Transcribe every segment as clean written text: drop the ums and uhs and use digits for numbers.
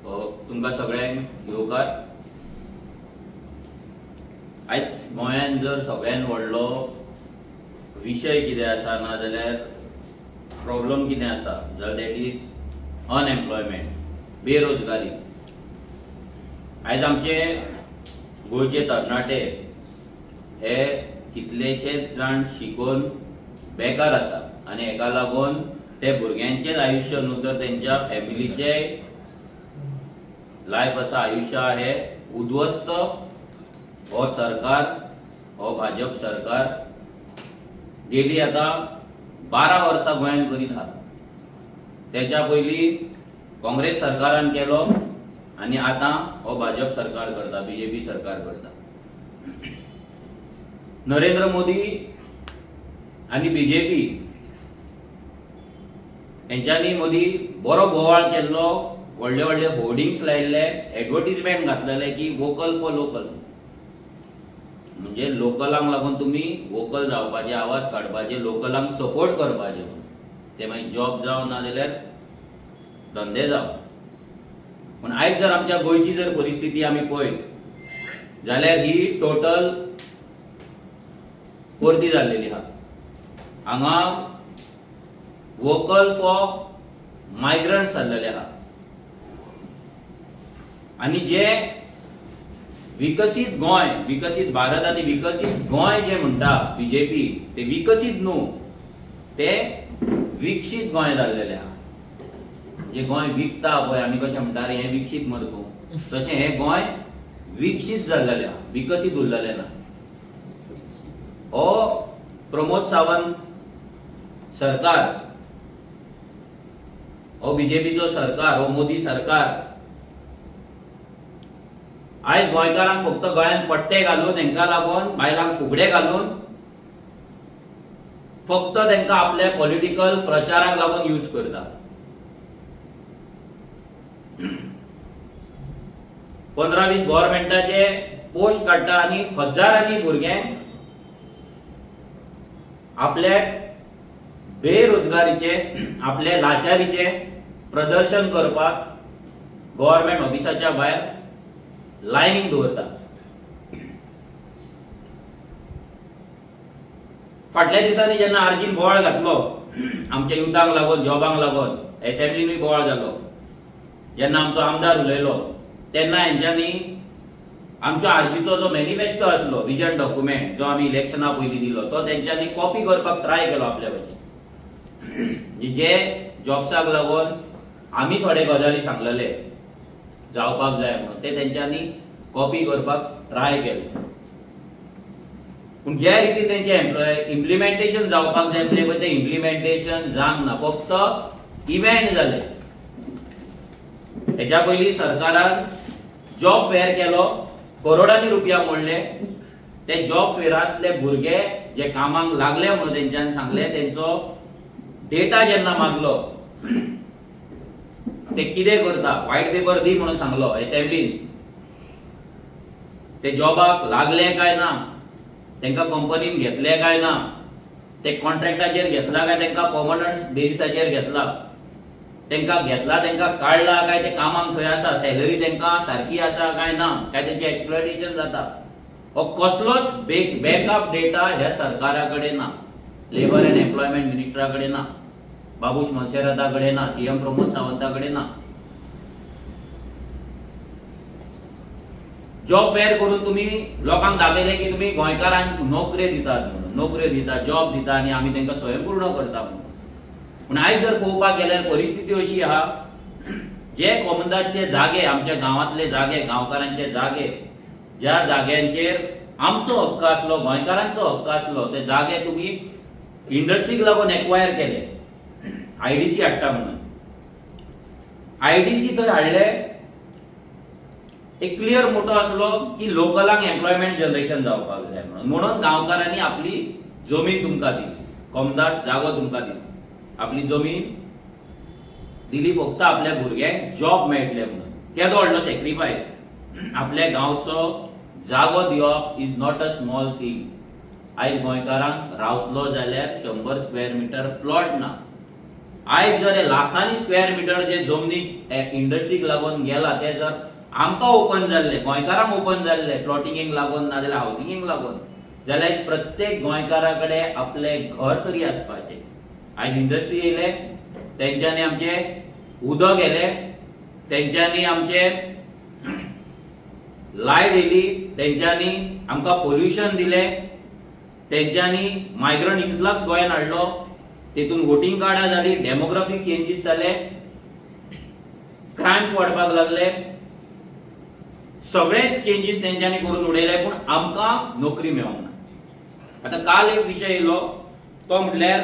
तुमकां सगळ्यांक येवकार। आयज गोंयांत जर सगळ्यान व्हडलो विशय कितें आसा ना जाल्यार प्रॉब्लम कितें आसा जाल्यार दॅट इज अनएम्प्लॉयमेंट, बेरोजगारी। आयज आमचे गोंयचे तरणाटे हे कितलेशेच जाण शिकून बेकार आसा आनी हेका लागून ते भुरग्यांचेच आयुश्य न्हू तर तेंच्या फॅमिलीचे लायफ आसा, आयुश्य हे उद्ध्वस्त हो सरकार, हो भाजप सरकार गेली आता 12 वर्सां गोंयांत करीत आहा। तेच्या पयलीं काँग्रेस सरकारान केलो आनी आता हो भाजप सरकार करता, बीजेपी सरकार करता। नरेंद्र मोदी आनी बीजेपी हेंच्यांनी मदीं बरो बोवाळ केल्लो, व्हडले व्हडले होर्डिंग्स लायिल्ले, एडवर्टिजमेंट घातलेले की वोकल फॉर लोकल, म्हणजे लोकलांक लागून तुम्ही वोकल जावपाचे, आवाज काडपाचे, लोकलांक सपोर्ट करपाचे। ते मागीर जॉब जावं ना जाल्यार धंदे जावं। पण आयज जर आमच्या गोंयची जर परिस्थिती आमी पळयत जाल्यार ही टोटल परती जाल्लेली आहा। हांगा वोकल फॉर मायग्रंट्स जाल्लेले आहा आनी जे विकसीत गोंय, विकसीत भारत आनी विकसीत गोंय जे म्हणटा बीजेपी, ते विकसीत न्हू, ते विकसीत गोंय जाल्लेले आहा। जे गोंय विकता पळय, आमी कशें म्हणटा रे हें विकसीत मरे तूं, तशें हें गोंय विकसीत जाल्लेलें आहा, विकसीत उरलेलें ना। हो प्रमोद सावंत सरकार, हो बीजेपीचो सरकार, हो मोदी सरकार आयज गोंयकारांक फक्त गळ्यान पट्टे घालून, हेंका लागून बायलांक फुगडे घालून फक्त तेंका आपल्या पॉलिटिकल प्रचाराक लागून यूज करता। 15-20 गव्हर्नमेंटाचे पोस्ट काडटा आनी हजारांनी भुरग्यांक आपल्या बेरोजगारीचे, आपल्या लाचारीचे प्रदर्शन करपाक गव्हर्नमेंट ऑफिसाच्या भायर लायनीक दवरता। फाटल्या दिसांनी जेन्ना आर्जीन बोवाळ घातलो आमच्या युथांक लागून, जॉबांक लागून, असेंब्लीनूय बोवाळ जालो, जेन्ना आमचो आमदार उलयलो तेन्ना हेंच्यांनी आमच्या आर्जीचो जो मॅनिफेस्टो आसलो, विजन डॉक्युमेंट, जो आमी इलेक्शना पयलीं दिलो, तो तेंच्यांनी कॉपी करपाक ट्राय केलो आपल्या भाशेन। जे जॉब्साक लागून आमी थोडे गजाली सांगलेले जावपाक जाय म्हणून, ते तेंच्यांनी कॉपी करपाक ट्राय केले। पूण ज्या रितीन तेंचे इम्प्लिमेंटेशन जावपाक जाय आसलें पळय, ते इम्प्लिमेंटेशन जावंक ना, फक्त इव्हेंट जाले। हेच्या पयलीं सरकारान जॉब फेअर केलो, करोडांनी रुपया मोडले। ते जॉब फेअरांतले भुरगे जे कामाक लागले म्हणून तेंच्यान सांगले, तेंचो डेटा जेन्ना मागलो, ते कितें करता, व्हाईट पेपर दी म्हणून सांगलो असेंब्लीन, ते जॉबाक लागले काय ना, तेंका कंपनीन घेतले काय ना, ते कॉन्ट्रॅक्टाचेर घेतला काय तेंका परमनंट बेसिसाचेर घेतला, तेंका घेतला तेंका काढला काय ते कामाक थंय आसा, सॅलरी तेंका सारकी आसा काय ना, काय तेंचे एक्सप्लॉयटेशन जाता, हो कसलोच बॅकअप डेटा ह्या सरकाराकडे ना, लेबर अँड एम्प्लॉयमेंट मिनिस्टराकडे ना, बाबूश मनसेराताकडे ना, सीएम प्रमोद सावंताकडे ना। जॉब फेअर करून तुम्ही लोकांक दाखयले की तुम्ही गोंयकारांक नोकऱ्यो दितात म्हणून, नोकऱ्यो दिता, जॉब दिता आनी आमी तेंका स्वयंपूर्ण करता म्हणून। पूण आयज जर पळोवपाक गेल्यार परिस्थिती अशी आहा, जे कोमदाचे जागे, आमच्या गांवांतले जागे, गांवकारांचे जागे, ज्या जाग्यांचेर आमचो हक्क आसलो, गोंयकारांचो हक्क आसलो, ते जागे तुम्ही इंडस्ट्रीक लागून एक्वायर केले, आयडीसी हाडटा म्हणून। आयडीसी थंय हाडले, एक क्लियर मोटो आसलो की लोकलांक एम्प्लॉयमेंट जनरेशन जावपाक जाय म्हणून। म्हणून गांवकारांनी आपली जमीन तुमकां दिली, कोमदात जागो तुमकां दिलो, आपली जमीन दिली फक्त आपल्या भुरग्यांक जॉब मेळटले म्हणून। केदो व्हडलो सॅक्रिफायस, आपल्या गांवचो जागो दिवप is not a small thing. आयज गोंयकारांक रावतलो जाल्यार 100 स्क्वेअर मिटर प्लॉट ना, आयज जर लाखांनी स्क्वेअर मीटर जे जमनी इंडस्ट्रीक लागून गेला ते जर आमकां ओपन जाल्ले, गोंयकारांक ओपन जाल्ले प्लॉटिंगेक लागून ना जाल्यार हावसिंगेक लागून, जाल्यार प्रत्येक गोंयकाराकडे आपले घर तरी आसपाचे. आयज इंडस्ट्री येयले, तेंच्यांनी आमचे उदक येले, तेंच्यांनी आमचे लायट येयली, तेंच्यांनी आमकां पोल्युशन दिले, तेंच्यांनी मायग्रंट इन्फ्लक्स गोंयान हाडलो, तेतून वोटिंग कार्डां जाली, डेमोग्राफीक चेंजीस जाले, क्रायम्स वाडपाक लागले, सगळे चेंजीस तेंच्यांनी करून उडयले, पूण आमकां नोकरी मेळोंक ना. आता काल एक विषय येयलो तो म्हटल्यार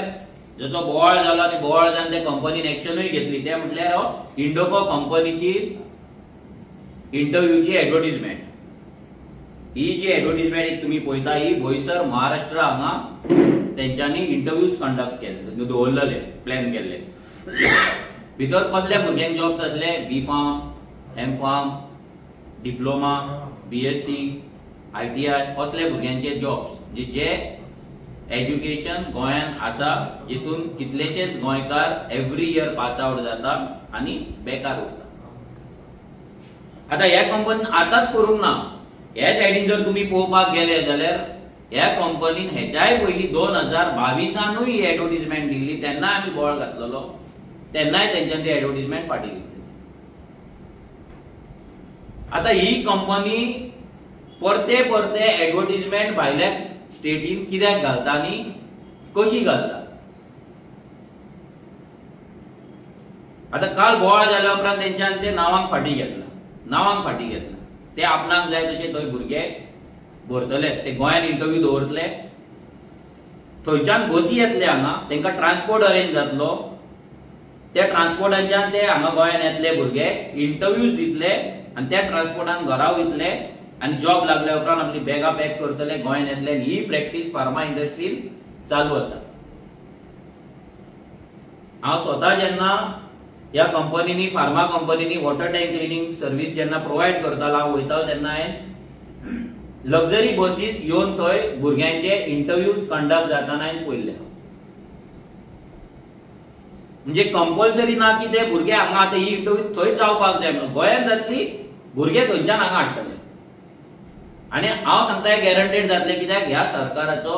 जसो बोवाळ जालो आनी बोवाळ जावन ते कंपनीन एक्शनूय घेतली, ते म्हटल्यार इंडोको कंपनीची इंटरव्यूची एडवर्टिजमेंट. ही जी एडवर्टिजमेंट तुम्ही पळयता ही बोईसर महाराष्ट्र हांगा तेंच्यांनी इंटरव्यूज कंडक्ट केले, दवरलेले, प्लॅन केल्ले. भितर कसले भुरग्यांक जॉब्स जातले? B pharm, M pharm, diploma, BSc, ITI असले भुरग्यांचे जॉब्स जे एज्युकेशन गोंयान आसा, जितून कितलेशेच गोंयकार एव्हरी इयर पास आउट जाता आनी बेकार उरता. आता ह्या कंपनीन आतांच करूंक ना. ह्या सायडीन जर तुम्ही पळोवपाक गेले जाल्यार ह्या कंपनीन हेच्याय पयलीं 2022 ही एडवर्टिजमेंट दिल्ली, तेन्नाय आमी बोवाळ घातलेलो, तेन्नाय तेंच्यानी ती एडवर्टिजमेंट फाटी घेतली. आता ही कंपनी परते परते एडवर्टिजमेंट भायल्या स्टेटीन कित्याक घालता आनी कशी घालता? आता काल बोवाळ जाल्या उपरांत तेंच्यानी ते नावांक फाटी घेतला. ते आपणाक जाय तशे थंय भुरगे भरतले, ते गोंयान इंटरव्यू दवरतले, थंयच्यान बसी येतले हांगा, तेंकां ट्रान्सपोर्ट अरेंज जातलो, त्या ट्रान्सपोर्टांच्यान ते हांगा गोंयान येतले भुरगे, इंटरव्यूज दितले आनी त्या ट्रान्सपोर्टान घरा वयतले आनी जॉब लागल्या उपरांत आपली बॅगां पॅक करतले, गोंयान येतले. ही प्रॅक्टीस फार्मा इंडस्ट्रीन चालू आसा. हांव स्वता जेन्ना ह्या कंपनीनी, फार्मा कंपनीनी वॉटर टँक क्लिनिंग सर्व्हिस जेन्ना प्रोवायड करतालो, हांव वयतालो तेन्ना हांवें लक्झरी बसीस येवन थंय भुरग्यांचे इंटरव्यूज कंडक्ट जाताना हांवें पळयल्ले. म्हणजे कंपल्सरी ना की ते भुरगे हांगा आतां ही इंटरव्यू थंय जावपाक जाय म्हणून, गोंयान जातली, भुरगे थंयच्यान हांगा हाडटले. आनी हांव सांगता गॅरंटेड जातले, कित्याक ह्या सरकाराचो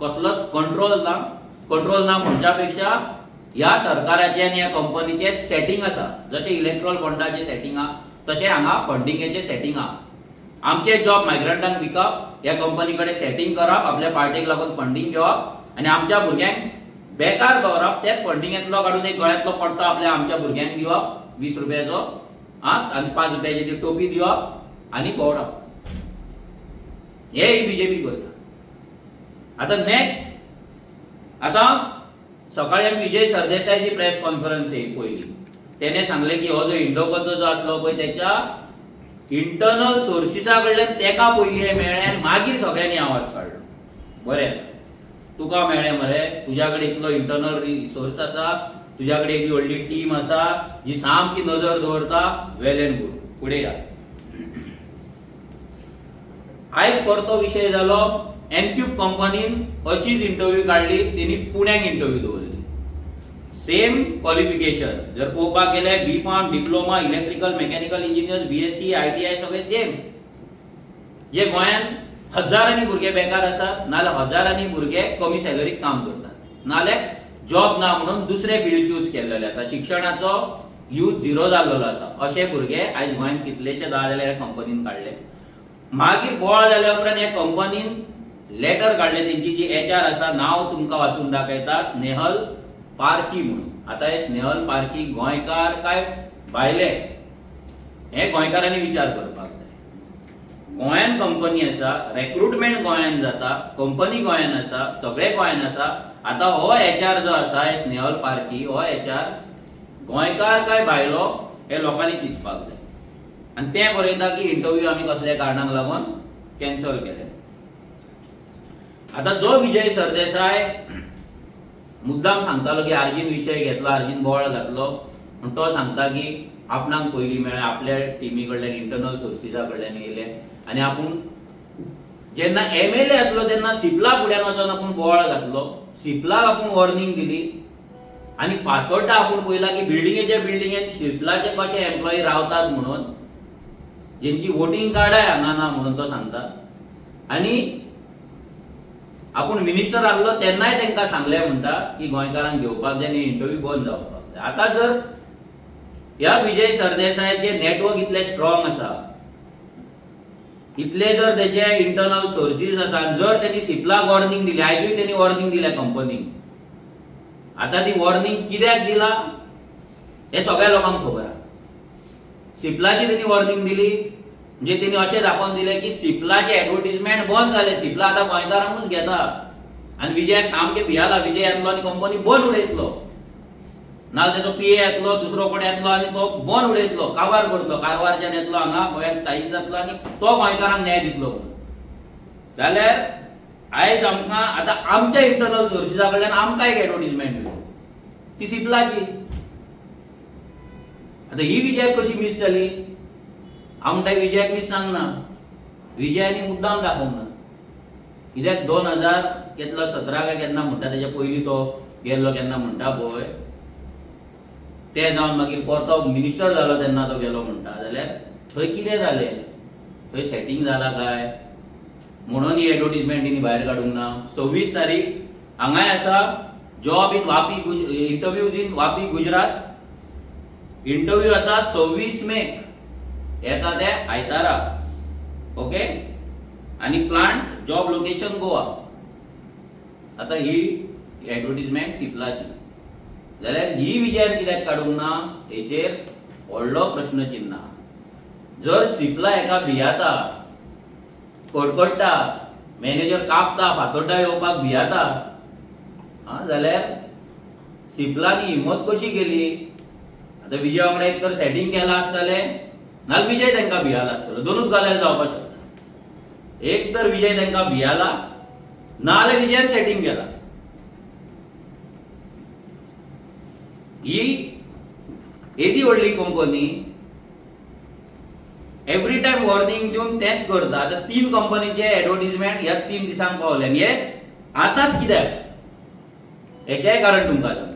कसलोच कंट्रोल ना म्हणच्या पेक्षा ह्या सरकाराचे आनी ह्या कंपनीचे सेटिंग आसा. जशें इलेक्ट्रॉल फंडाचे सेटिंग आहा तशें हांगा फंडिंगेचे सेटिंग आहा. आमचे जॉब मायग्रंटांक विकप, ह्या कंपनी कडेन सेटिंग करप, आपल्या पार्टीक लागून फंडिंग घेवप आनी आमच्या भुरग्यांक बेकार दवरप, तेच फंडिंगेतलो काडून एक गळ्यांतलो पट्टो आपल्या आमच्या भुरग्यांक दिवप 20 रुपयाचो आनी 5 रुपयाची ती टोपी दिवप आनी भोंवडप. हे बीजेपी करता. आता नेक्स्ट, आता सकाळी आमी विजय सरदेसायची प्रेस कॉन्फरन्स येयली पयली. तेणे सांगले की हो जो इंडोकोचो जो आसलो पळय तेच्या इंटरनल सोर्सिसा कडल्यान तेका पयलीं हे मेळ्ळें आनी मागीर सगळ्यांनी आवाज काडलो. बरें, तुका मेळ्ळें मरे, तुज्या कडेन इतलो इंटरनल रिसोर्स आसा, तुज्या कडेन इतली व्हडली टीम आसा जी सामकी नजर दवरता, वेल एंड गुड, फुडें या. आयज परतो विशय जालो, एनक्यूब कंपनीन अशीच इंटरव्यू काढली, तेणी पुण्याक इंटरव्यू दवरली. सेम क्वालिफिकेशन जर पळोवपाक गेले, B pharm, diploma, electrical, mechanical engineers, BSc, ITI सगळे सेम. जे गोंयान हजारांनी भुरगे बेकार आसात, नाल्यार हजारांनी भुरगे कमी सॅलरीक काम करतात, नाल्यार जॉब ना म्हणून दुसरे फील्ड चूज केलेले आसा, शिक्षणाचो यूज झिरो जाल्लो आसा, अशे भुरगे आयज गोंयान कितलेशे जाल्यार कंपनीन काडले. मागीर बोवाळ जाल्या उपरांत ह्या कंपनीन लेटर काढले, तेंची जी HR आसा, नाव तुमकां वाचून दाखयता, स्नेहल पारखी म्हणून. आता हे स्नेहल पारखी गोंयकार काय भायले, हे गोंयकारांनी विचार करपाक जाय. गोंयान कंपनी आसा, रिक्रुटमेंट गोंयान जाता, कंपनी गोंयान आसा, सगळे गोंयान आसा. आता हो HR जो आसा, हे स्नेहल पारखी, हो HR गोंयकार काय भायलो हे लोकांनी चिंतपाक जाय. आनी ते बरयता की इंटरव्यू आमी कसल्या कारणाक लागून कॅन्सल केले. आता जो विजय सरदेसाय मुद्दाम सांगतालो की आर्जीन विषय घेतलो, आर्जीन बोवाळ घातलो, पण तो सांगता की आपणाक पयली मेळ्ळें, आपल्या टिमी कडल्यान, इंटरनल सोर्सिसा कडल्यान येयले आनी आपूण जेन्ना MLA आसलो तेन्ना सिप्ला फुड्यान वचोन आपूण बोवाळ घातलो, सिप्लाक आपूण वॉर्निंग दिली आणि फातोड्डा आपण पळयला की बिल्डिंगेन सिप्लाचे कशे एम्प्लॉई रावतात म्हणून, ज्यांची वोटिंग कार्डाय हांगा ना म्हणून तो सांगता. आणि आपण मिनिस्टर आसलो तेन्नाय तांकां सांगले म्हणटा की गोंयकारांक घेवपाक जाय आनी इंटरव्यू बंद जावपाक जाय. आता जर ह्या विजय सरदेसायाचे नेटवर्क इतले स्ट्रॉंग आसा, इतले जर तेचे इंटरनल सोर्सीस आसा, जर त्यांनी सिप्लाक वॉर्निंग दिली, आयजूय त्यांनी वॉर्निंग दिल्या कंपनीक, आता ती वॉर्निंग कित्याक दिला हे सगळ्या लोकांक खबर आहा. सिप्लाची त्यांनी वॉर्निंग दिली म्हणजे त्यांनी अशें दाखोवन दिले की सिप्लाचे एडवर्टिजमेंट बंद जाले, सिप्ला आता गोंयकारांकूच घेता. आणि विजयाक सामके भियाला, विजय येतलो आनी कंपनी बंद उडयतलो, नाल्यार तेचो पीए येतलो, दुसरो कोण येतलो आनी तो बंद उडयतलो, कारवार करतलो, कारवारच्यान येतलो हांगा गोंयांत स्थायीक जातलो आनी तो गोंयकारांक न्याय दितलो. जाल्यार आयज आमकां आता आमच्या इंटरनल सोर्सिसा कडल्यान आमकां एक एडवर्टिजमेंट मेळ्ळी, ती सिप्लाची. आता ही विजयाक कशी मिस जाली? हांव म्हणटा विजयाक मिस सांगना, विजयानी मुद्दाम दाखोवंक ना. कित्याक 2017 काय केन्ना म्हणटा तेच्या पयलीं तो गेल्लो केन्ना म्हणटा पळय, ते जावन मागीर परतो मिनिस्टर जालो तेन्ना तो गेलो म्हणटा, जाल्यार थंय कितें जालें, थंय सेटिंग जाला काय म्हणून ही एडवर्टिजमेंट तिणी भायर काडूंक ना. 26 तारीख हांगाय आसा job in Vapi, interviews in Vapi Gujarat. Interview आसा 26 मे येता ते आयतारा. ओके. आणि प्लांट जॉब लोकेशन गोवा. आता ही एडवर्टिजमेंट सिप्लाची, जाल्यार ही विजयान कित्याक काडूंक ना हेचेर व्हडलो प्रश्नचिन्ह. जर सिप्ला एका भियाता, कडकडटा, मॅनेजर कापता, फातोड्डा येवपाक भियाता, जाल्यार सिप्लानी हिम्मत कशी केली? आता विजया वांगडा एक तर सेटिंग केला आसतलें, नाल्यार विजय तांकां भियाला आसतलो. दोनूच गजाल जावपाक शकता. एक तर विजय तांकां भियाला, नाल्यार विजयान सेटिंग केला. ही येदी व्हडली कंपनी एवरी टाइम वॉर्निंग दिवन तेच करता. आता 3 कंपनीचे एडवर्टिजमेंट ह्या 3 दिसांक पावले, आनी हे आतांच कित्याक? हेचेय कारण तुमकां सांगता.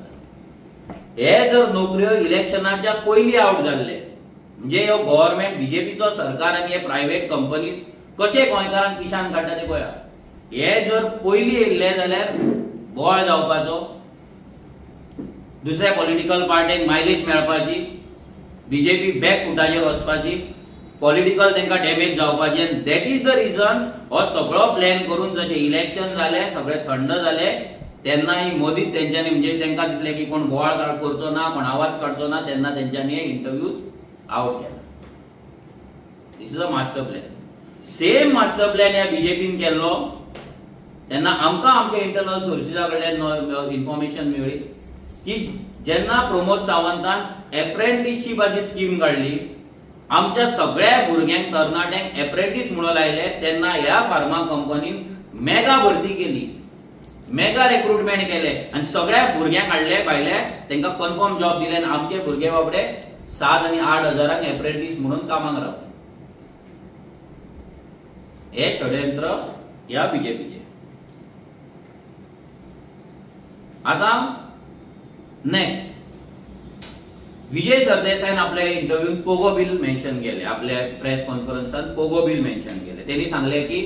हे जर नोकऱ्यो इलेक्शनाच्या पयलीं आवट जाल्ले, म्हणजे ह्यो गव्हर्नमेंट बीजेपीचो सरकार आनी हे प्रायव्हेट कंपनीज कशे गोंयकारांक पिशान काडटा ते पळया. हे जर पयलीं येयल्ले जाल्यार बोवाळ जावपाचो, दुसऱ्या पॉलिटिकल पार्टीक मायलेज मेळपाची, बीजेपी बॅक फुटाचेर वचपाची, पॉलिटिकल तांकां डॅमेज जावपाची. आनी दॅट इज द रिजन हो सगळो प्लॅन करून जशें इलेक्शन जालें, सगळें थंड जालें, तेन्ना ही मोदीत तेंच्यांनी म्हणजे तांकां दिसलें की कोण बोवाळ करचो ना, कोण आवाज काडचो ना, तेन्ना तेंच्यांनी हे इंटरव्यूज आवट केला. This is a master plan. Same master plan ह्या बीजेपीन केल्लो तेन्ना आमकां आमच्या इंटरनल सोर्सिसा कडल्यान इन्फॉर्मेशन मेळ्ळी की जेन्ना प्रमोद सावंतान एप्रेंटिसशिपाची स्कीम काडली, आमच्या सगळ्या भुरग्यांक तरणाट्यांक एप्रेंटीस म्हणून लायले, तेन्ना ह्या फार्मा कंपनीन मेगा भरती केली, मेगा रिक्रुटमेंट केले आनी सगळ्या भुरग्यांक हाडले भायले, तांकां कन्फर्म जॉब दिले आनी आमचे भुरगे बाबडे 7 आनी 8 हजारांक एप्रेंटीस म्हणून कामाक रावले. हे षडयंत्र ह्या बीजेपीचे. आता नेक्स्ट, विजय सरदेसाईन आपल्या इंटरव्यून पोगो बिल मेन्शन केले, आपल्या प्रेस कॉन्फरन्सात पोगो बिल मेन्शन केले. त्यांनी सांगले की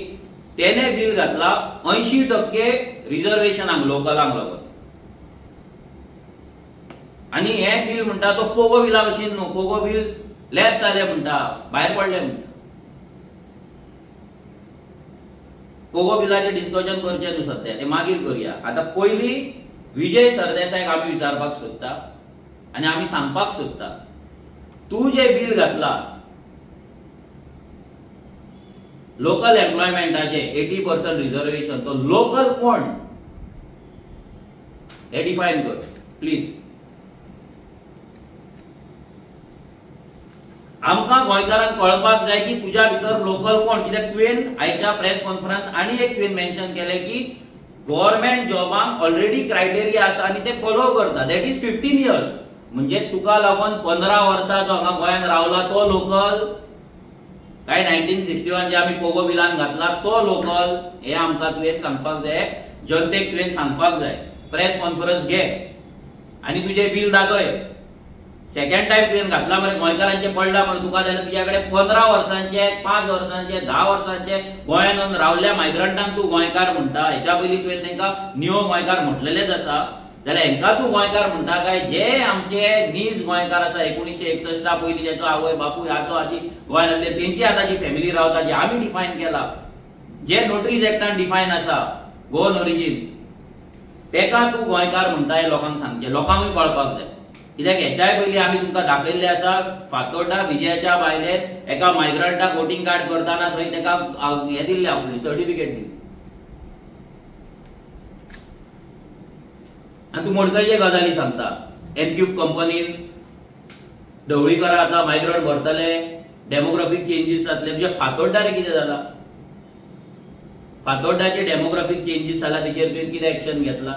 तेने बिल घातला 80% रिझर्वेशनांक लोकलांक लागून. आणि हे बिल म्हणटा तो पोगो बिला भशेन न्हू, पोगो बिल लॅप्स जाले म्हणटा, भायर पडले म्हणटा. पोगो बिलाचे डिस्कशन करचे न्हू सध्या, ते मागीर करूया. आता पयलीं विजय सरदेसाईक आमी विचारपाक सोदता आनी आमी सांगपाक सोदता, तूं जे बिल घातला लोकल एम्प्लॉयमेंटाचे 80% रिझर्वेशन, तो लोकल कोण हे डिफायन कर प्लीज. आमकां गोंयकारांक कळपाक जाय की तुज्या भितर लोकल कोण. कित्याक तुवें आयच्या प्रेस कॉन्फरन्स आनी एक तुवें मेन्शन केलें की गव्हर्नमेंट जॉबांक ऑलरेडी क्रायटेरिया आसा आनी ते फॉलो करता, दॅट इज 15 इयर्स. म्हणजे तुका लागून 15 वर्सां जो हांगा गोंयांत रावला तो लोकल, काय 1961 जे आमी पोगो बिलान घातला तो लोकल, हे आमकां तुवें सांगपाक जाय, जनतेक तुवें सांगपाक जाय. प्रेस कॉन्फरन्स घे आनी तुझे बिल दाखय. सेकंड टाइम तुवें घातला मरे गोंयकारांचे पडला म्हणून तुका जाल्यार तुझ्या कडेन 15 वर्सांचे 5 वर्सांचे 10 वर्सांचे गोंयांत रावल्या मायग्रंटांक तू गोंयकार म्हणटा. हेच्या पयलीं तुवें तांकां नियो गोंयकार म्हटलेलेच आसा. जाल्यार हेंकां तू गोंयकार म्हणटा काय? जे आमचे नीज गोंयकार आसा 1961 पयलीं जेचो आवय बापूय आजो आजी गोंयांत आसले तेंची आतांची फॅमिली रावता जी आमी डिफायन केला, जे नोटरीज एक्टान डिफायन आसा गोवन ओरिजीन, तेका तू गोंयकार म्हणटा हे लोकांक सांगचे, लोकांकूय कळपाक जाय. कित्याक हेच्याय पयलीं आमी तुमकां दाखयल्ले आसा फातोड्डा विजयाच्या बायलेर एका मायग्रंटाक वोटिंग कार्ड करताना थंय तेका हे दिल्ले आपली सर्टिफिकेट दिली. आनी तूं मडकयचे गजाली सांगता. एनक्यूब कंपनीन ढवळीकारा आतां मायग्रंट भरतले, डेमोग्राफीक चेंजीस जातले. तुज्या फातोड्डा रे कितें जाला? फातोड्डाचे डेमोग्राफीक चेंजीस जाला तेचेर तुवें कितें एक्शन घेतला?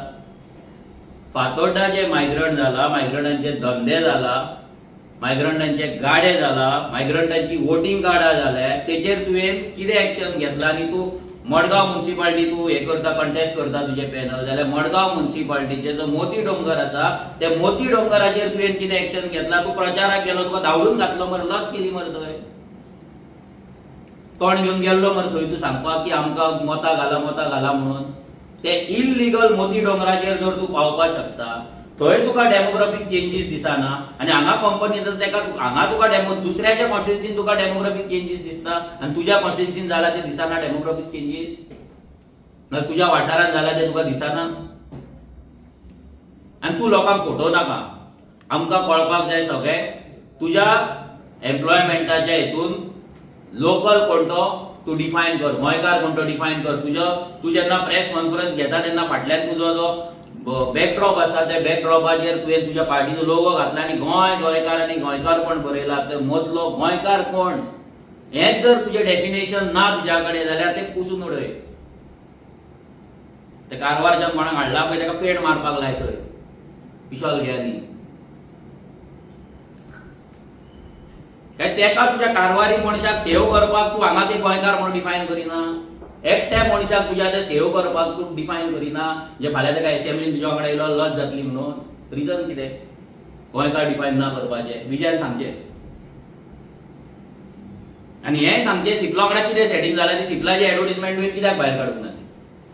फातोड्डा जे मायग्रंट जाला, मायग्रंटांचे धंदे जाला, मायग्रंटांचे गाडे जाला, मायग्रंटांची वोटिंग कार्डां जाल्या, तेचेर तुवें कितें एक्शन घेतला? आनी तूं मडगांव म्युनिसिपालिटी तू हे करता, कंटेस्ट करता तुझे पॅनल, जाल्यार मडगांव म्युनिसिपालिटीचे जो मोती डोंगर आसा त्या मोती डोंगराचेर तुवें कितें एक्शन घेतला? तू प्रचाराक गेलो, तुका धांवडून घातलो मरे, लज केली मरे थंय, तोंड घेवन गेल्लो मरे थंय तूं सांगपाक की आमकां मतां घाला म्हणून. ते इल्लीगल मोती डोंगराचेर जर तूं पावपाक शकता, थंय तुका डेमोग्राफीक चेंजीस दिसना आनी हांगा कंपनी हांगा तुका दुसऱ्याच्या कॉन्स्टिट्युन्सीन तुका डेमोग्राफीक चेंजीस दिसता आनी तुज्या कॉन्स्टिट्युन्सीन जाला ते दिसना डेमोग्राफीक चेंजीस? ना तुज्या वाठारांत जाला ते तुका दिसना? आनी तूं लोकांक फोटो नाका, आमकां कळपाक जाय सगळें तुज्या एम्प्लॉयमेंटाच्या हेतून लोकल कोण तो तू डिफायन कर, गोंयकार कोण तो डिफायन कर. तू जेन्ना प्रेस कॉन्फरन्स घेता तेन्ना फाटल्यान तुजो जो बॅकड्रॉप आसा त्या बॅकड्रॉपाचेर तुवें तुज्या पार्टीचो लोगो घातला आनी गोंयकार आनी गोंयकारपण बरयला. ते मदलो गोंयकार कोण हेच जर तुजें डेफिनेशन ना तुज्या कडेन जाल्यार ते पुसून उडय. ते कारवारच्यान कोणाक हाडला पळय ताका पेड मारपाक लाय थंय पिशॉल घेयानी. काय तेका तुज्या कारवारी मनशाक सेव करपाक तूं हांगा ते गोंयकार म्हणून डिफायन करिना? एकट्या मनशाक तुज्या ते सेव करपाक तूं डिफायन करिना? जे फाल्यां तेका एसेंब्लीन तुज्या वांगडा येयलो लज जातली म्हणून? रिजन कितें गोंयकार डिफायन ना करपाचें? विजयान सांगचें. आनी हेंय सांगचें सिपला वांगडा कितें सेटींग जालां ती सिपलाची एडवर्टिजमेंट तुवें कित्याक भायर काडूंक ना?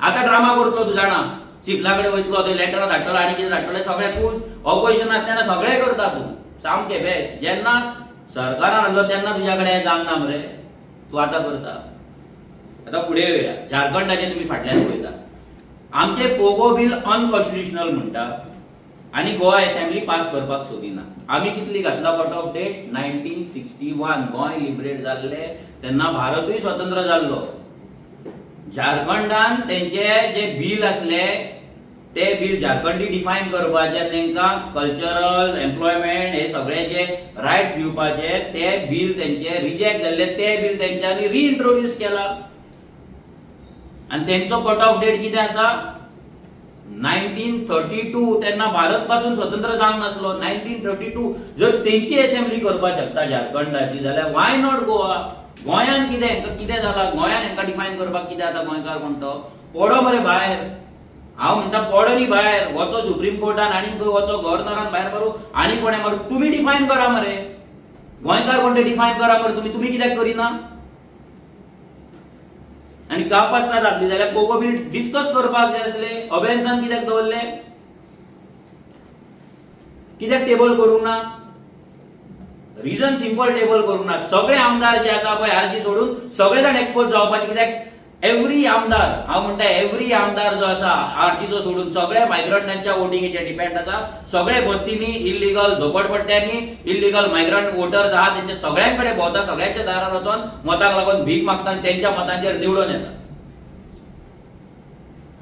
आतां ड्रामा करतलो तूं जाणा, सिपला कडेन वयतलो ते लेटर धाडटलो आनी कितें धाडटलें सगळें तूं ऑपोजिशन आसतना सगळें करता तूं सामकें बेस्ट. जेन्ना सरकारान आसलो तेन्ना तुज्या कडेन जावंक ना मरे, तूं आतां करता. आतां फुडें येवया. झारखंडाचें तुमी फाटल्यान पळयता आमचे पोगो बिल अनकॉन्स्टिट्युशनल म्हणटा आनी गोवा असेंब्ली पास करपाक सोदिना. आमी कितली घातला cut off date? 1961 Goa liberate जाल्ले तेन्ना भारतूय स्वतंत्र जाल्लो. झारखंडान तेंचे जे बिल आसले ते बिल झारखंडी डिफायन करपाचे, तांकां कल्चरल एम्प्लॉयमेंट हे सगळे जे रायट्स दिवपाचे ते बिल तेंचे रिजेक्ट जाल्ले. ते बिल तेंच्यांनी रिइंट्रोड्यूस केला आनी तेंचो कट ऑफ डेट कितें आसा? 1932. तेन्ना भारत पासून स्वतंत्र जावंक नासलो. 1932 जर तेंची असेंब्ली करपाक शकता झारखंडाची जाल्यार वाय नॉट गोवा? गोंयान कितें जाला? गोंयान हेंकां डिफायन करपाक कितें आतां गोंयकार म्हणतो? पडो मरे भायर. हांव म्हणटा पड न्ही भायर, वचो सुप्रीम कोर्टान आनी खंय वचो, गव्हर्नरान भायर मारू आनी कोणें मारू. तुमी डिफायन करा मरे, गोंयकार कोण ते डिफायन करा मरे. तुमी कित्याक करिना? आनी कापासता जातली जाल्यार पोगो बिल डिस्कस करपाक जाय आसले. अबेन्सान कित्याक दवरले? कित्याक टेबल करूंक ना? रिजन सिंपल, टेबल करूंक ना. सगळे आमदार जे आसा पळय आरजी सोडून सगळे जाण एक्सपोज जावपाचे. कित्याक एव्हरी आमदार, हांव म्हणटा एव्हरी आमदार जो आसा आरजीचो सोडून सगळे मायग्रंटांच्या वोटिंगेचेर डिपेंड आसा. सगळे बस्तींनी इल्लीगल झोपडपट्ट्यांनी इल्लीगल मायग्रंट वोटर्स आहा तेंचे सगळ्यां कडेन भोंवता, सगळ्यांच्या दारार वचोन मताक लागून भीक मागता आनी तेंच्या मतांचेर निवडून येता.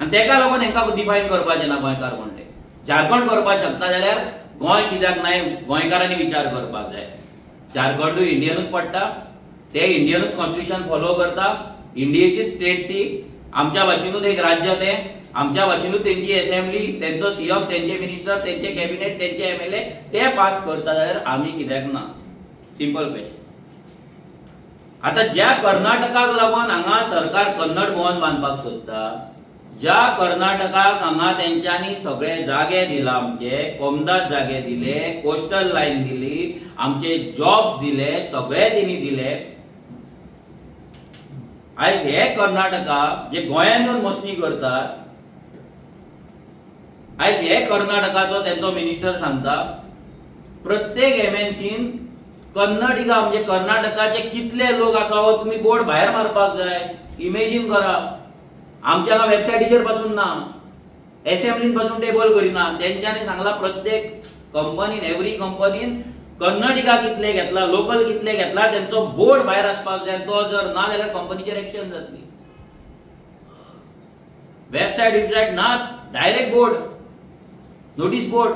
आनी तेका लागून हेंकां डिफायन करपाचें ना गोंयकार कोण ते. झारखंड करपाक शकता जाल्यार गोंय कित्याक नाय? गोंयकारांनी विचार करपाक जाय. झारखंडूय इंडियनूच पडटा, ते इंडियनूच कॉन्स्टिट्युशन फॉलो करता. इंडियेची स्टेट ती, आमच्या भाशेनूच एक राज्य ते, आमच्या भाशेनूच तेंची असेंब्ली, तेंचो सीएम, तेंचे मिनिस्टर, तेंचे कॅबिनेट, तेंचे एमएलए ते पास करता जाल्यार आमी कित्याक ना? Simple question. आता ज्या कर्नाटकाक लागून हांगा सरकार कन्नड भवन बांदपाक सोदता, ज्या कर्नाटकाक हांगा तेंच्यांनी सगळे जागे दिला, आमचे कोमदाद जागे दिले, कोस्टल लाईन दिली, आमचे जॉब्स दिले, सगळे तेणी दिले. आज हे कर्नाटका जे गोंयांत येवन मस्ती करतात, आज हे कर्नाटकाचो तेंचो मिनिस्टर सांगता प्रत्येक एमएनसीन कर्नाटका म्हणजे कर्नाटकाचे कितले लोक आसा हो तुम्ही बोर्ड भायर मारपाक जाय. इमेजिन करा, आमच्या वेबसायटीचेर पासून ना, असेंब्लीन पासून टेबल करिना. तेंच्यांनी सांगला प्रत्येक कंपनीन, एव्हरी कंपनीन कर्नाटका कितले घेतला, लोकल कितले घेतला, त्यांचो बोर्ड भायर आसपाक जाय. तो जर ना जाल्यार कंपनीचेर एक्शन जातली. वेबसायट ना, डायरेक्ट बोर्ड, नोटीस बोर्ड.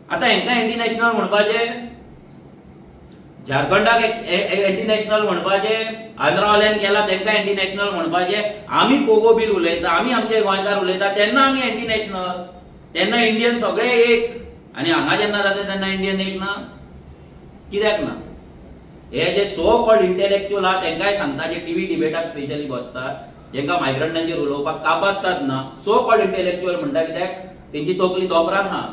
आता हेंका एंटी नॅशनल म्हणपाचे, झारखंडाक एंटी नॅशनल म्हणपाचे, आंध्रावाल्यान केला तेंका एंटी नॅशनल म्हणपाचे. आमी पोगो बिल उलयता, आमी आमचे गोंयकार उलयता तेन्ना आमी एंटी नॅशनल. तेन्ना इंडियन सगळे एक, आणि हांगा जेन्ना जाता तेन्ना इंडियन एक ना. कित्याक ना? हे जे सो कॉल्ड इंटेलेक्च्युअल आहा तेंकाय सांगता, जे टीव्ही डिबेटाक स्पेशली बसतात, जेंका मायग्रंटांचेर उलोवपाक कापासतात ना, सो कॉल्ड इंटेलेक्च्युअल म्हणटा. कित्याक तेंची तोकली दोबरान आहा.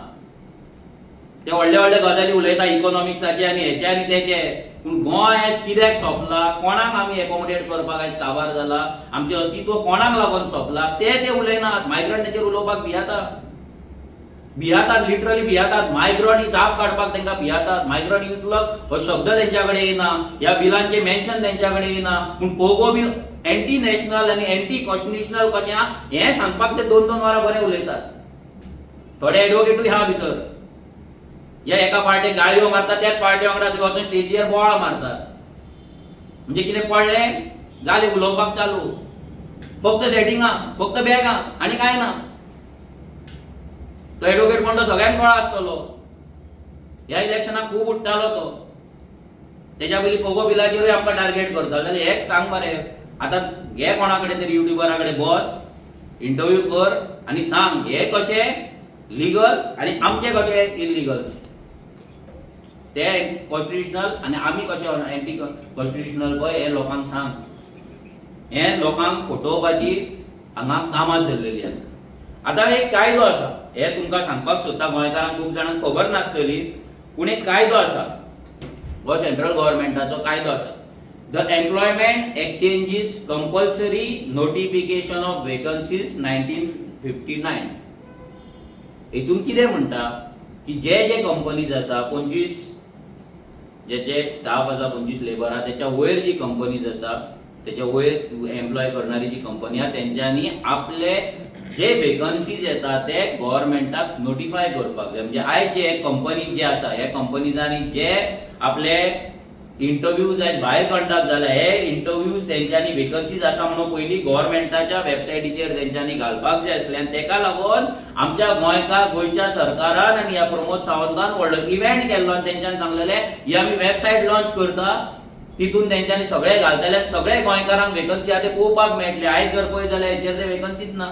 ते व्हडले व्हडले गजाली उलयता इकॉनॉमिक्साचे आनी हेचे आनी तेचे. पूण गोंय आयज कित्याक सोंपला, कोणाक आमी एकोमोडेट करपाक आयज काबार जाला, आमचें अस्तित्व कोणाक लागून सोंपला ते उलयनात. मायग्रंटांचेर उलोवपाक भियातात, लिटरली भियातात. मायग्रंट ही जाप काडपाक तेंका भियातात. मायग्रंट युथलो हो शब्द तेंच्या कडेन येना, ह्या बिलांचे मेन्शन तेंच्या कडेन येना. पूण पोगो बील एंटी नॅशनल आनी एंटी कॉन्स्टिट्युशनल कशें आहा हें सांगपाक ते 2-2 वरां बरें उलयतात. थोडे एडवोकेटूय आहा भितर. या एका पार्टीक गाळयो मारतात, त्याच पार्टी वांगडा थंय वचून स्टेजीर बोवाळ मारतात. म्हणजे कितें पडलें जालें, उलोवपाक चालू. फक्त सेटिंगां, फक्त बॅगां आनी कांय ना. तो एडवोकेट म्हणटा सगळ्यांक कळा आसतलो. ह्या इलेक्शनाक खूब उठ्ठालो तो. तेच्या पयलीं पोगो बिलाचेरूय आमकां टार्गेट करता. जाल्यार हें सांग मरे, आतां घे कोणा कडेन तरी युट्यूबरा कडेन बस, इंटरव्यू कर आनी सांग हे कशें लिगल आनी आमचे कशें इल्लीगल. ते कॉन्स्टिट्युशनल आनी आमी कशें एंटी कॉन्स्टिट्युशनल पळय हें लोकांक सांग. हें लोकांक फटोवपाची हांगा कामां चल्लेलीं आसा. आतां एक कायदो आसा, हे तुमकां सांगपाक सोदता. गोंयकारांक खूब जाणांक खबर नासतली, पूण एक कायदो आसा, हो सेंट्रल गव्हर्नमेंटाचो कायदो आसा. The employment exchanges compulsory notification of vacancies 1959. हितून कितें म्हणटा की जे कंपनीज आसा, 25 जेचे स्टाफ आसा, 25 लेबर आहा, त्याच्या वयर जी कंपनीज आसा, त्याच्या वयर एम्प्लॉय करणारी जी कंपनी आहा, तेंच्यांनी आपले जे वेकन्सीज येता ते गव्हर्नमेंटाक नोटिफाय करपाक जाय. म्हणजे आयज जे कंपनी जे आसा, ह्या कंपनीजांनी जे आपले इंटरव्यूज आयज भायर कंडक्ट जाला, हे इंटरव्यूज तेंच्यांनी वेकन्सीज आसा म्हणून पयलीं गव्हर्नमेंटाच्या वेबसायटीचेर तेंच्यांनी घालपाक जाय आसले. आनी तेका लागून आमच्या गोंयच्या सरकारान आनी ह्या प्रमोद सावंतान व्हडलो इव्हेंट केल्लो आनी तेंच्यांनी सांगलेले ही आमी वेबसायट लॉन्च करता, तितून तेंच्यांनी सगळे घालतले, सगळे गोंयकारांक वेकन्सी आहा ते पळोवपाक मेळटले. आयज जर पळयत जाल्यार हेचेर ते वेकन्सीच ना.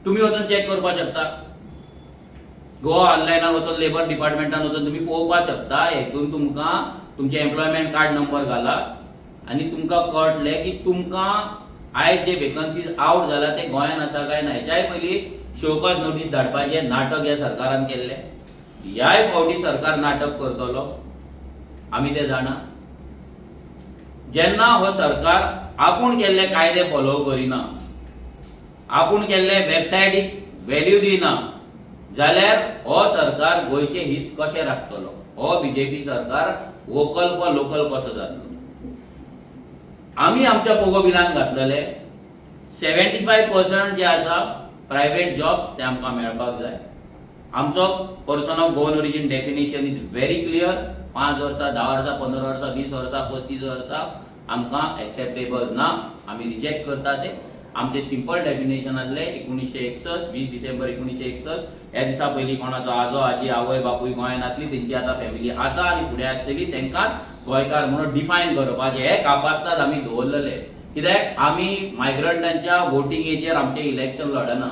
तुम्ही वचून चेक करपाक शकता. गोवा ऑनलायनार वचून लेबर डिपार्टमेंटान वचून तुम्ही पळोवपाक शकता. हेतून तुमकां तुमचे एम्प्लॉयमेंट कार्ड नंबर घाला आनी तुमकां कळटले की तुमकां आयज जे वेकन्सीज आउट जाला ते गोंयान आसा काय ना. हेच्याय पयलीं शोकॉज नोटीस धाडपाचें नाटक ह्या सरकारान केल्लें. ह्याय फावटी सरकार नाटक करतलो, आमी ते जाणा. जेन्ना हो सरकार आपूण केल्ले कायदे फॉलो करिना, आपूण केल्ले वेबसायटीक व्हॅल्यू दिना, जाल्यार हो सरकार गोंयचे हित कशें राखतलो. हो बीजेपी सरकार वोकल फॉर लोकल कसो जातलो. आमी आमच्या पोगो बिलान घातलेले 75% जे आसा प्रायव्हेट जॉब्स ते आमकां मेळपाक जाय. आमचो person of Goan origin definition is very clear. 5 वर्सां, 10 वर्सां, 15 वर्सां, 20 वर्सां, 35 वर्सां आमकां एक्सेप्टेबल ना. आमी रिजेक्ट करता ते. आमचे सिंपल डेफिनेशन आसले 1961, 20 डिसेंबर 1961. ह्या दिसा पयलीं कोणाचो आजो आजी आवय बापूय गोंयांत आसली, तेंची आतां फॅमिली आसा आनी फुडें आसतली, तेंकांच गोंयकार म्हणून डिफायन करपाचे हे कापास्ताद आमी दवरलेले. कित्याक आमी मायग्रंटांच्या वोटिंगेचेर आमचे इलेक्शन लडना.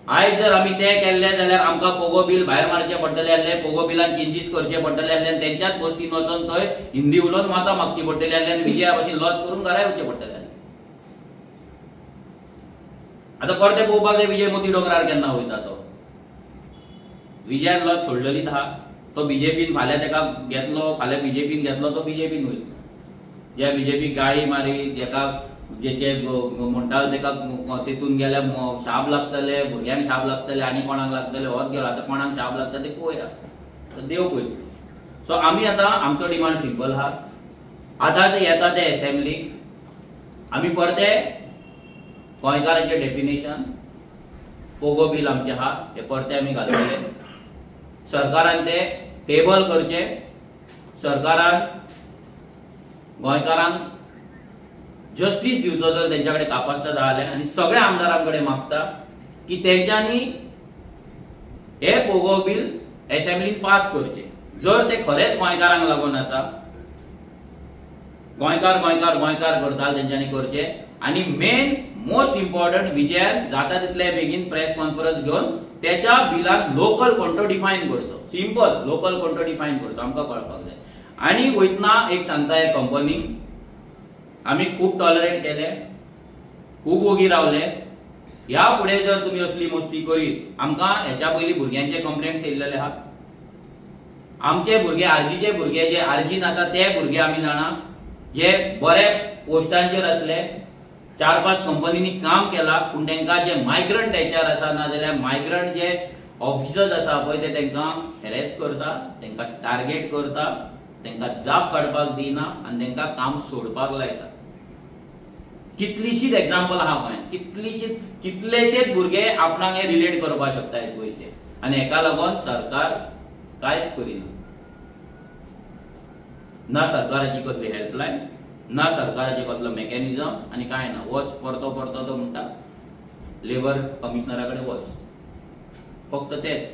आयज जर आमी ते केल्ले जाल्यार आमकां पोगो बिल भायर मारचे पडटले आसले, पोगो बिलान चेंजीस करचे पडटले आसले आनी तेंच्याच बसतीन वचोन थंय हिंदी उलोवन माता मागची पडटली आसली आनी विजया भाशेन लॉज करून घरा येवचे पडटले आसले. आता परते पळोवपाक जाय विजय मोती डोंगरार केन्ना वयता तो. विजयान लॉज सोडलेलीच आहा. तो बीजेपीन फाल्यां तेका घेतलो, फाल्यां बीजेपीन घेतलो तो बीजेपीन वयतलो. ज्या बीजेपी गाळी मारी, जेका जेचे म्हणटाले तेका तेतून गेल्यार शाप लागतले, भुरग्यांक शाप लागतले आनी कोणाक लागतले, होच गेलो. आतां कोणाक शाप लागता ते पळोवया, देव पळयतलो. सो आमी आतां आमचो डिमांड सिंपल आहा. आतां ते येता ते असेंब्लीक आमी परते गोंयकारांचे डेफिनेशन पोगो बिल आमचे आहा ते परते आमी घालतले. सरकारान ते टेबल करचे. सरकारान गोंयकारांक जस्टीस दिवचो जर तेंच्या कडेन कापासता जाले आनी सगळ्या आमदारां कडेन मागता की तेंच्यांनी हे पोगो बिल असेंब्लीन पास करचे. जर ते खरेच गोंयकारांक लागून आसा, गोंयकार गोंयकार गोंयकार करता तेंच्यांनी करचे. आनी मेन मोस्ट इम्पॉर्टंट विजयान जाता तितले बेगीन प्रेस कॉन्फरन्स घेवन त्याच्या बिलान लोकल कोंटो डिफायन करचो. सिंपल लोकल कोंटो डिफायन करचो आमकां कळपाक जाय. आनी वयतना एक सांगता हे कंपनी आमी खूब टॉलरेट केले, खूब वोगी रावले. ह्या फुडें जर तुमी असली मस्ती करीत आमकां हेच्या पयलीं भुरग्यांचे कंप्लेंट्स येयल्लेले आहा. आमचे भुरगे आरजीचे भुरगे जे आरजीन आसा ते भुरगे आमी जाणा जे बरे पोस्टांचेर आसले, 4-5 कंपनींनी काम केला, पूण तेंकां जे मायग्रंट एचआर आसा नाजाल्यार मायग्रंट जे ऑफिसर्स आसा पळय ते तेंकां हेरेस करता, तेंकां टार्गेट करता, तेंकां जाप काडपाक दिना आनी तेंकां काम सोडपाक लायता. कितलीशीच एग्जांपल आहा गोंयांत, कितलेशेच भुरगे आपणाक हे रिलेट करपाक शकता गोंयचे. आनी हेका लागून सरकार कांयच करिना. ना सरकाराची कसली हेल्पलायन, ना सरकाराचे कसलो मेकॅनिझम आनी कांय ना. वच परतो परतो तो म्हणटा लेबर कमिशनरा कडेन वच, फक्त तेच.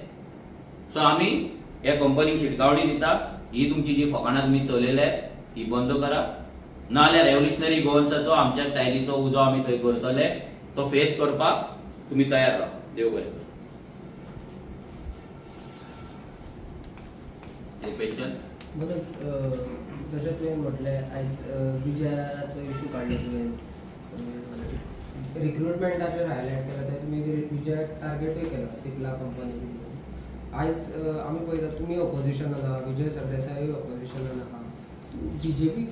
सो आमी हे कंपनीक शिटकावणी दिता, ही तुमची जी फकाणां तुमी चलयले ही बंद करा. नाल्यार रेव्होल्युशनरी गोवन्साचो आमच्या स्टायलीचो उजो आमी थंय करतले. तो फेस करपाक तुमी तयार राहा. देव बरें करूं. क्वेश्चन जशें तुवें म्हटलें आयज विजयाचो इशू काडलो तुवें, रिक्रुटमेंटाचेर हायलायट केला ते तुमी विजयाक टार्गेटूय केला सिप्ला कंपनी. आयज आमी पळयता तुमी ऑपोजिशनान आहा, विजय सरदेसाय ऑपोजिशनान आहा. बीजेपी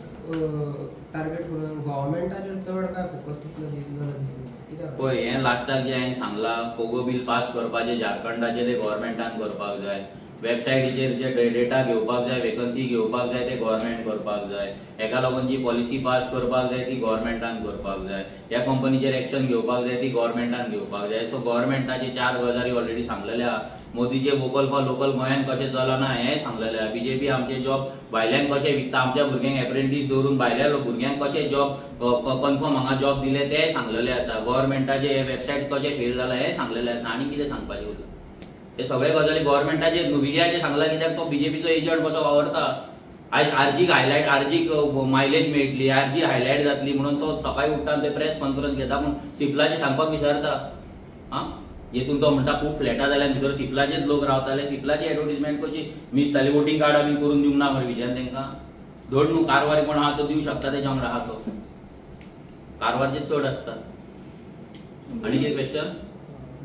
टार्गेट करून गव्हर्मेंटाचेर चड काय फोकस तितलो दिलो दिसना. कित्याक पळय हें लास्टाक जे हांवें सांगलां पोगो बिल पास करपाचें झारखंडाचें ते गव्हर्मेंटान करपाक जाय. वेबसायटीचेर जे डेटा घेवपाक जाय, वेकन्सी घेवपाक जाय ते गव्हर्मेंट करपाक जाय. हेका लागून जी पॉलिसी पास करपाक जाय ती गव्हर्मेंटान करपाक जाय. ह्या कंपनीचेर एक्शन घेवपाक जाय ती गव्हर्मेंटान घेवपाक जाय. सो गव्हर्मेंटाचे 4 गजाली ऑलरेडी सांगलेले आहा. मोदीचे वोकल फॉर लोकल गोंयांत कशें चलना हें सांगलेलें आहा. बीजेपी आमचे जॉब भायल्यांक कशें विकता, आमच्या भुरग्यांक एप्रेंटीस दवरून भायल्या भुरग्यांक कशें जॉब कन्फर्म हांगा जॉब दिले ते सांगलेले आसा. गव्हर्मेंटाचे वेबसायट कशें फेल जाला हें सांगलेलें आसा. आनी कितें सांगपाचें उरलें? हे सगळे गजाली गव्हर्मेंटाचे विजयाचे सांगला कित्याक तो बीजेपीचो एजंट कसो वावरता. आयज आरजीक हायलायट, आरजीक मायलेज मेळटली, आरजी हायलायट जातली म्हणून तो सकाळी उठ्ठा ते प्रेस कॉन्फरन्स घेता, पूण सिप्लाचे सांगपाक विसरता. हेतून तो म्हणटा खूब फ्लॅटां जाल्यार भितर सिप्लाचेच लोक रावताले. सिप्लाची एडवर्टिजमेंट कशी मिस जाली, वोटिंग कार्ड आमी करून दिवंक ना म्हण विजयान तेंकां. धड न्हू कारवारी कोण आहा तो दिवंक शकता तेच्या वांगडा आहा तो. कारवारचे चड आसता. आनी कितें क्वेश्चन?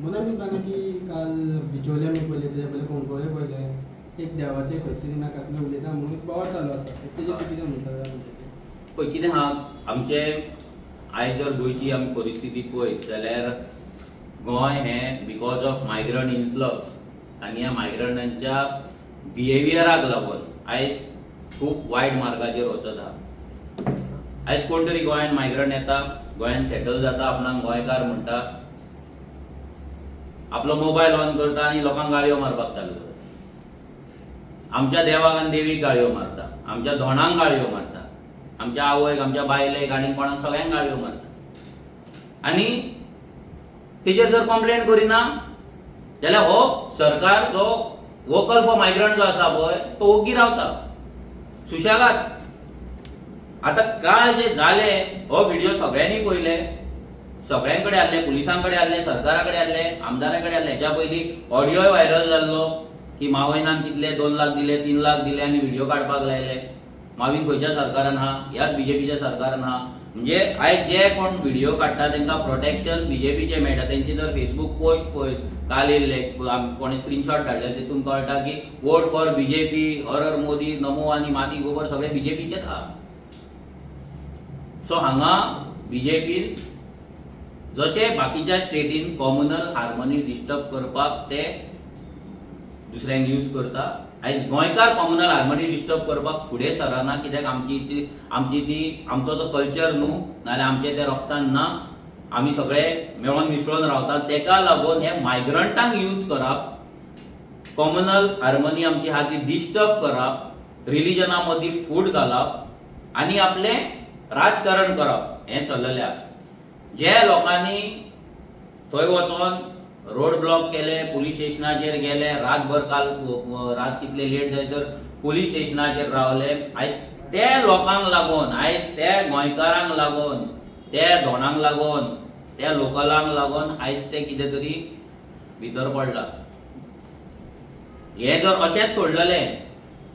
मला मी सांगा की काल बिचोले मी पळयले तेजे पयलीं कोंकळे पळयले एक देवाचे खंय तरी ना कसले उलयता म्हणून पावर चालू आसा तेजे कितें म्हणटा पळय कितें आहा आमचे आयज जर गोंयची आमी परिस्थिती पळयत जाल्यार गोंय हें बिकॉज ऑफ मायग्रंट इन्फ्लक्स आनी ह्या मायग्रंटांच्या बिहेवियराक लागून आयज खूब वायट मार्गाचेर वचत आहा. आयज कोण तरी गोंयांत मायग्रंट येता, गोंयांत सेटल जाता, आपणाक गोंयकार म्हणटा, आपलो मोबायल ऑन करता आनी लोकांक गाळयो मारपाक चालू करता. आमच्या देवाक आनी देवीक गाळयो मारता, आमच्या धोणांक गाळयो मारता, आमच्या आवयक, आमच्या बायलेक आनी कोणाक सगळ्यांक गाळयो मारता. आनी तेजेर जर कंप्लेंट करिना जाल्यार हो सरकार जो वोकल फॉर मायग्रंट जो आसा पळय तो ओग्गी रावता सुशेगाद. आता काल जे जाले हो व्हिडिओ सगळ्यांनी पळयले, सगळ्यांकडे आले, पुलिसांकडे आले, सरकाराकडे आले, आमदाराकडे आले. ह्याच्या पयलीं ऑडिओ व्हायरल जाल्लो की मावयनान कितले 2 लाख दिले, 3 लाख दिले आणि व्हिडिओ काढपाक लायले. मावीन खंयच्या सरकारान हा? ह्याच बीजेपीच्या सरकारान हा. म्हणजे आयज जे कोण व्हिडिओ काढटा तांकां प्रोटेक्शन बीजेपीचे मेळटा. तेंची जर फेसबुक पोस्ट पळय काल येयल्ले, कोणी स्क्रीनशॉट धाडले, तितून कळटा की वोट फॉर बीजेपी, हर मोदी, नमो आणि मादी गोबर सगळे बीजेपीचेच हा. सो हांगा बीजेपीन जशे बाकीच्या स्टेटीन कॉमनल हार्मनी डिस्टर्ब करपाक ते दुसऱ्यांक यूज करता, आयज गोंयकार कॉमनल हार्मनी डिस्टर्ब करपाक फुडें सरना. कित्याक आमचो तो कल्चर न्हू, नाल्यार आमचे ते रक्तान ना. आमी सगळे मेळोन मिसळून रावतात. तेका लागून हे मायग्रंटांक यूज करप, कॉमनल हार्मनी आमची हा ती डिस्टर्ब करप, रिलिजना मदीं फूट घालप आनी आपले राजकारण करप हें चल्लेलें आसा. जे लोकांनी थंय वचोन रोड ब्लॉक केले, पुलीस स्टेशनाचेर गेले, रातभर काल रात कितले लेट जायसर पुलीस स्टेशनाचेर रावले. आयज ते लोकांक लागून, आयज ते गोंयकारांक लागून, ते धोंडांक लागून, त्या लोकलांक लागून आयज ते कितें तरी भितर पडला. हे जर अशेंच सोडलेले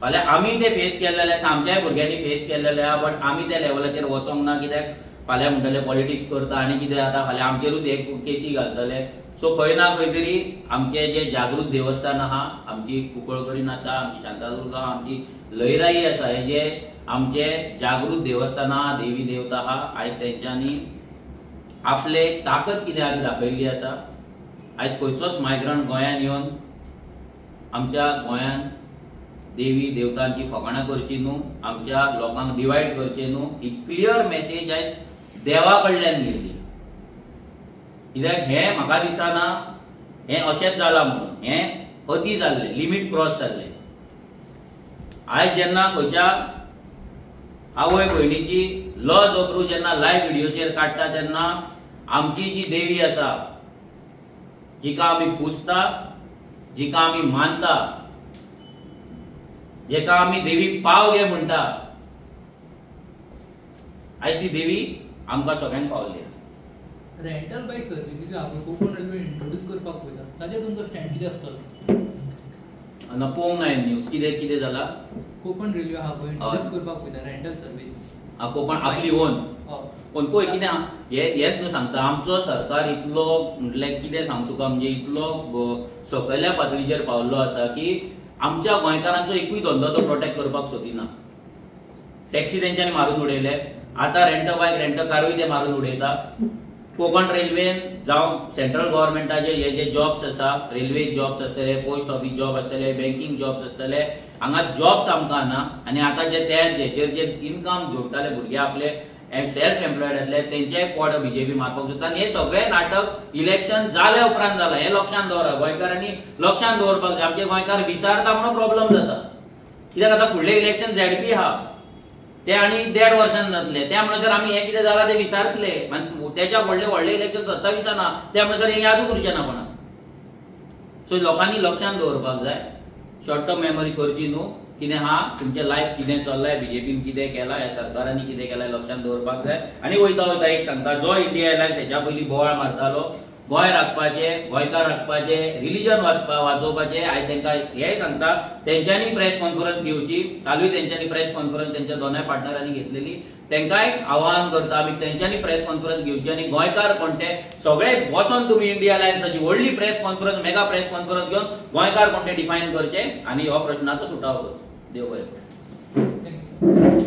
फाल्यां आमी ते फेस केल्लेले आसा, आमच्याय भुरग्यांनी फेस केल्लेले आहा, बट आमी त्या लेवलाचेर वचोंक ना. कित्याक फाल्यां म्हणटले पॉलिटिक्स करता आनी कितें जाता, फाल्यां आमचेरूच एक केसी घालतले. सो खंय ना खंय तरी आमचे जे जागृत देवस्थान आहा, आमची कुंकळकरीण आसा, आमची शांतादुर्गा, आमची लयराई आसा, हे जे आमचे जागृत देवस्थान आहा, देवी देवता आहा, आयज तेंच्यांनी आपले ताकद कितें आहा ती दाखयल्ली आसा. आयज खंयचोच मायग्रंट गोंयान येवन आमच्या गोंयान देवी देवतांची फकाणां करची न्हू, आमच्या लोकांक डिवायड करचे न्हू. ही क्लियर मेसेज आयज देवा कडल्यान गेल्ली. कित्याक हे म्हाका दिसना हे अशेंच जाला म्हणून, हे अती जाल्ले, लिमीट क्रॉस जाल्ले. आयज जेन्ना खंयच्या आवय भयणीची लज अप्रू जेन्ना लायव्ह व्हिडिओचेर काडटा तेन्ना आमची जी देवी आसा, जिका आमी पुजता, जिका आमी मानता, जेका आमी देवी पाव घे म्हणटा, आयज ती देवी आमकां सगळ्यांक पावली. रेंटल बायक सर्विसीस आहा कोकण रेल्वे इंट्रोड्यूस करपाक पयता, ताजेर तुमचो स्टँड कितें आसतलो? पळोवंक ना न्यूज. कितें जाला? कोकण रेल्वे आहा पळय इंट्रोड्यूस करपाक पयता रेंटल सर्वीस. कोकण आपली ओन. पण पळय कितें हेच न्हू सांगता, आमचो सरकार इतलो म्हटल्यार कितें सांग तुका, म्हणजे इतलो सकयल्या पातळीचेर पावल्लो आसा की आमच्या गोंयकारांचो एकूय धंदो तो प्रोटेक्ट करपाक सोदिना. टॅक्सी तेंच्यांनी मारून उडयले, आतां रेंट बायक रेंट कारूय ते मारून उडयता. कोकण रेल्वेन जावं सेंट्रल गव्हर्मेंटाचे हे जे जॉब्स आसा, रेल्वे जॉब्स आसतले, पोस्ट ऑफिस जॉब आसतले, बँकिंग जॉब्स आसतले, हांगा जॉब्स आमकां ना. आनी आतां जे हेचेर जे इनकम जोडटाले भुरगे आपले सेल्फ एम्प्लॉयड आसले तेंचेय पोट बीजेपी मारपाक सोदता. आनी हे सगळे नाटक इलेक्शन जाल्या उपरांत जाला. हे लक्षांत दवरा, गोंयकारांनी लक्षांत दवरपाक जाय. आमचे गोंयकार विचारता म्हणून प्रॉब्लेम जाता. कित्याक आतां फुडले इलेक्शन झेडपी आहा ते आनी 1.5 वर्षान जातले. त्या म्हणसर आमी हे कितें जालां ते विचारतले. तेच्या व्हडले इलेक्शन 27 ना, त्या म्हणसर हे यादूच उरचें ना कोणाक. सो लोकांनी लक्षांत दवरपाक जाय, शॉर्ट टर्म मेमरी करची न्हू. कितें हा तुमचे लायफ कितें चल्लाय, बीजेपीन कितें केलां, ह्या सरकारांनी कितें केलां लक्षांत दवरपाक जाय. आनी वयता एक सांगता, जो इंडिया एलायन्स हेच्या पयलीं बोवाळ मारतालो, गोंय राखपाचे, गोंयकार राखपाचे, रिलीजन वाचोवपाचे, आयज तांकां हेय सांगता तेंच्यांनी प्रेस कॉन्फरन्स घेवची. कालूय तेंच्यांनी प्रेस कॉन्फरन्स तेंच्या दोनाय पार्टनरांनी घेतलेली. तेंकांय आवाहन करता आमी तेंच्यांनी प्रेस कॉन्फरन्स घेवची आनी गोंयकार कोणते सगळे बसोन तुमी इंडिया एलायन्साची व्हडली press conference, mega press conference घेवन गोंयकार कोणते डिफायन करचे आनी हो प्रश्नाचो सुटावो करचो. देव बरें करूं.